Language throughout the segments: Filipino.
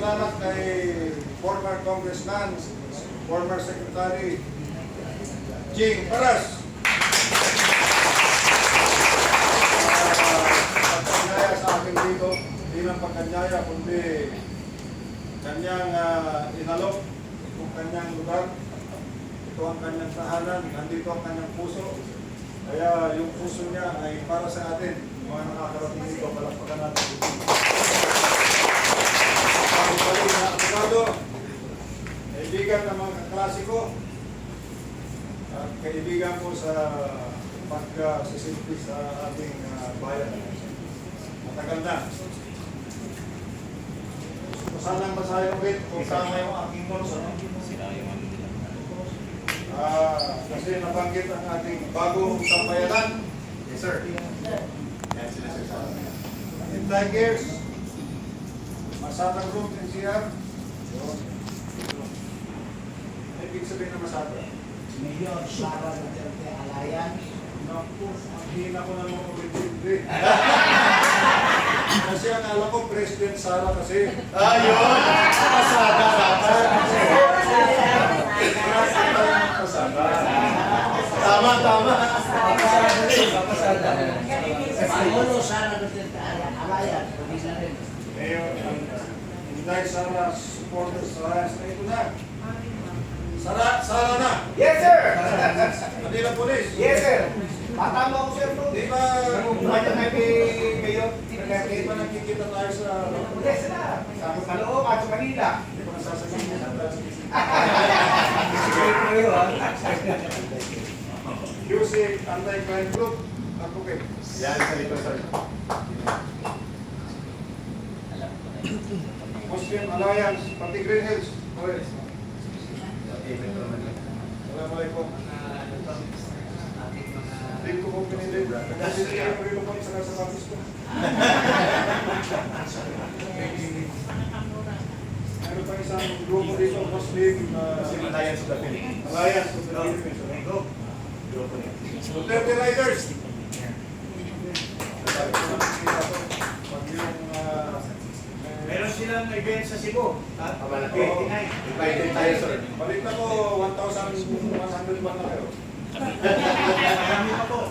salamat kay former Congressman, former Secretary Jing Paras. Pagkanyaya sa akin dito, hindi lang pagkanyaya, kundi kanyang inalok itong kanyang lugar. Ito ang kanyang tahanan, nandito ang kanyang puso. Kaya yung puso niya ay para sa atin, mga nakakarating dito, palakpakan natin. Pag-ibali na abogado, kaibigan ng mga klasiko, at kaibigan ko sa pagkasisilbi sa ating bayan. Matagal na. Sanang basahin ulit kung tama yung aking notes. Kasi nabanggit ang ating bagong sampayanan. Yes, sir. Yan sila, sir. In 10 years, Masatang Room NCR. Ibig sabihin na Masata. Mayor Sara Duterte Alliance. Hindi na ko na mga ulit-ulit. Kasi ang alam ko, President Sara kasi. Ayun! Pasada dapat. Tama, tama. Pangulo Sara Duterte Alliance. Mayor, Inday Sara supporters Alliance na ito na. Sara na! Yes, sir! Manila Police. Yes, sir! Matama ko, sir, bro. Di ba, Kumanya na kay Mayor. di ba nakikita tayo sa... Yes, na. Sa Calooc at sa Manila. Di ba nasasabihin niya sa QC Anti-Crime Group. Ako kay. Yan, sa likod, sir. Muslim Alliance, pati Green Hills. Okay. Assalamualaikum. Hindi ko kong pinili. Kasi siya yung rin naman sa kapis ko. Meron pa isang grupo dito, Muslim Alliance of the Philippines. Alliance of the Philippines. Duterte Riders. Meron silang event sa Cebu. Malaki. Invited tayo, sir. Balita ko, 1,100 man na kayo. Marami pa po.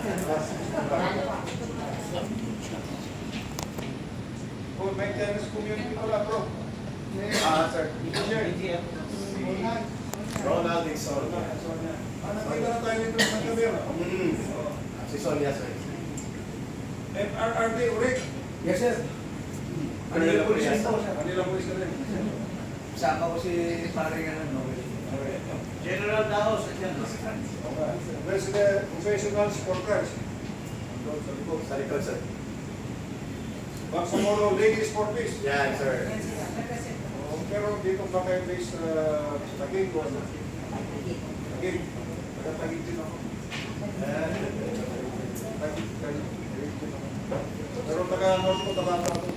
Oh, maintenance community pala, bro. Sir. Ronald Dixon. Nakita na tayo dito sa gabi. Si Sonia, sir. FRRD, Urik. Yes, sir. Manila Police. Manila Police ka rin. Sama ko si paringan ng Noel. General Daos. President, Professionals for Crimes. Sa likod, sir. Bangsamoro, Ladies for Peace. Yan, sir. Pero dito ba kayo based sa Taguig o ano? Taguig. Taga-Taguig din ako. Taguig din ako. Pero taga-North ko, Tabato ako.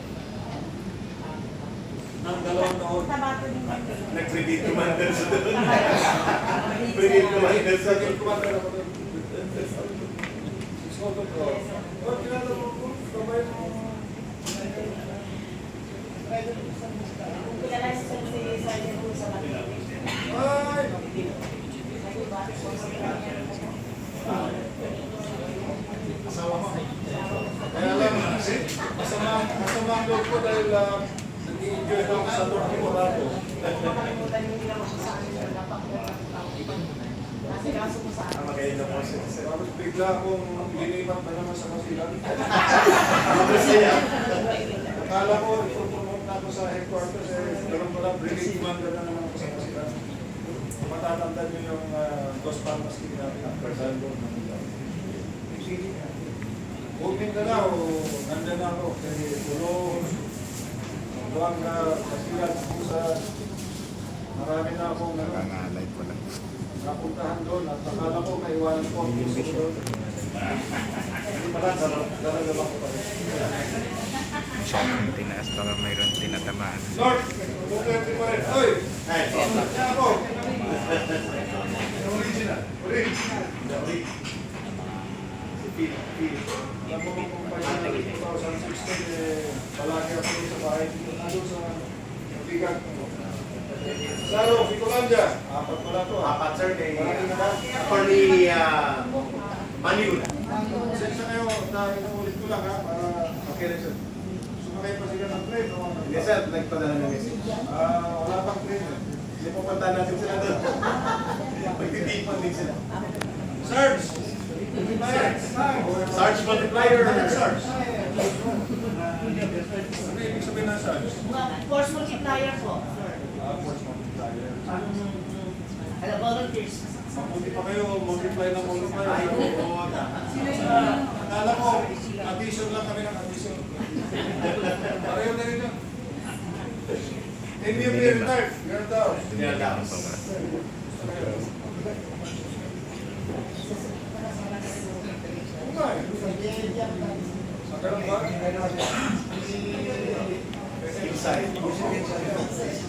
Nang 2 taon. Nag-predict commander sa doon. Predict commander sa doon. Commander ako doon. Iskoto ko. Oh, tinatawag ko. Kamay mo. Ay! Asawa mo. Kaya lang, masama ang loob ko dahil nag-i-enjoy ako sa North Morado. Magaling na po, sir. Tapos bigla akong linipat na naman sa Masilan. Masaya. Akala ko, ipopromote na ako sa headquarters, ganun pala, brigade commander na naman ako sa Masilan. Matatanda niyo yung Dos Palmas natin ang Persando. Moving na na, nandun na ako kay Tulong, Buwang na Masilan, sa marami na akong napuntahan doon at akala ko maiwanan ko ang gusto ko doon. Hindi pala, dalaga ko pa rin. Masyadong tinaas baka mayroon tinatamaan. Lord, Duterte pa rin. Oy! Kaya ako! Original. Alam mo kung pa yung 2016, palagi ako sa bahay dito. Nandun sa bigat. Saro, Picolandia. Apat pala to. Apat sir kay Marami na ba? Attorney Maniula. Sensya kayo, dahil ulit ko lang ha, para Okay na sir. sumakay pa sila ng train. No? Yes sir, nagpadala ng message. Wala pang train. Hindi pupunta natin sila doon. Magtitipon din sila. Sarge! Sarge multiplier. Sarge! Ano ibig sabihin ng Sarge? Force multiplier po. Force multiplier. Alam, volunteers. Mabuti pa kayo, multiply na multiply. Oo, akala ko, addition lang kami ng addition. Pareho na rin yun. Hindi yung retired. You're down. Yeah, that was Sa ganun ba? inside.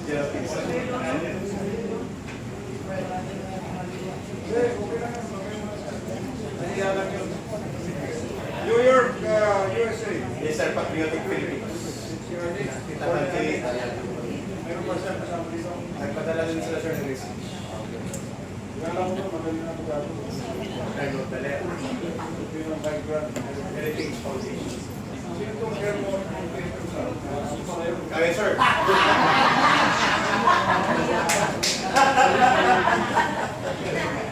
Yeah, inside. Nahiya lang yun. New York, USA. Yes sir, Patriotic Philippines. Kita kay Meron pa siya kasama dito. nagpadala din sila sir ng message. Kala ko magaling na bugado. Carlo Daler. Yun ang background. Heritage Foundation. Sino itong airport? Kaya sir.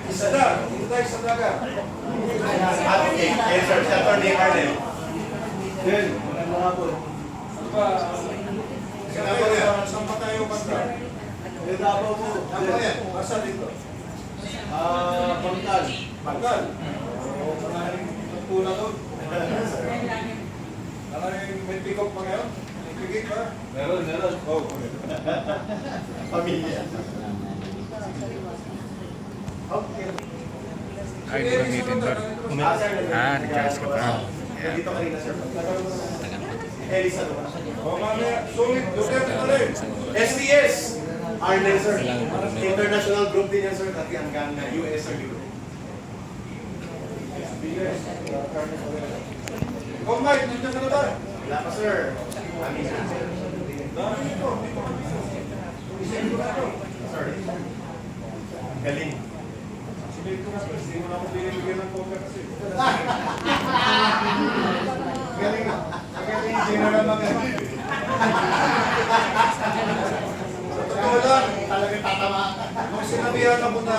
Isada, Inday Sadaga. Okay, yes sir, si Attorney Arnel. Then, magandang hapon. Ano ba? Saan pa tayo banda? Davao po. Saan pa yan? Asa dito? Bangkal. Bangkal. Oo, maraming nagpula doon. Maraming may pick-up pa ngayon? May pigit ba? Meron. Oo. Pamilya. Okay. Ay, gamitin ba? Nag-ask ka pa. Nandito kanina sir. Elisa naman. O mamaya, sulit, Duterte na rin. STS! Arnel sir. International group din yan sir. Kasi hanggang US or Europe. Bilis. Oh, Mike, nandiyan ka na ba? Wala pa sir. Amin na. Dami dito, dito kami. Isip ko na ito. Sorry. Galing. Sabihin ko na, hindi mo na ako binibigyan ng cover kasi. Galing na. Galing. General mga. Sa totoo lang, Talagang tatama. nung sinabihan ako na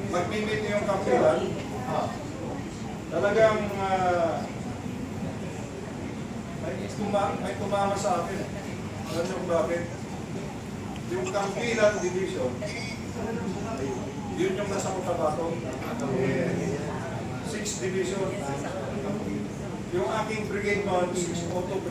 mag-meet yung kampilan, talagang may tumama sa akin. Alam niyo kung bakit? Yung kampilan division, yun yung nasa Cotabato. 6th division. Yung aking brigade noon, 6th Auto Brigade.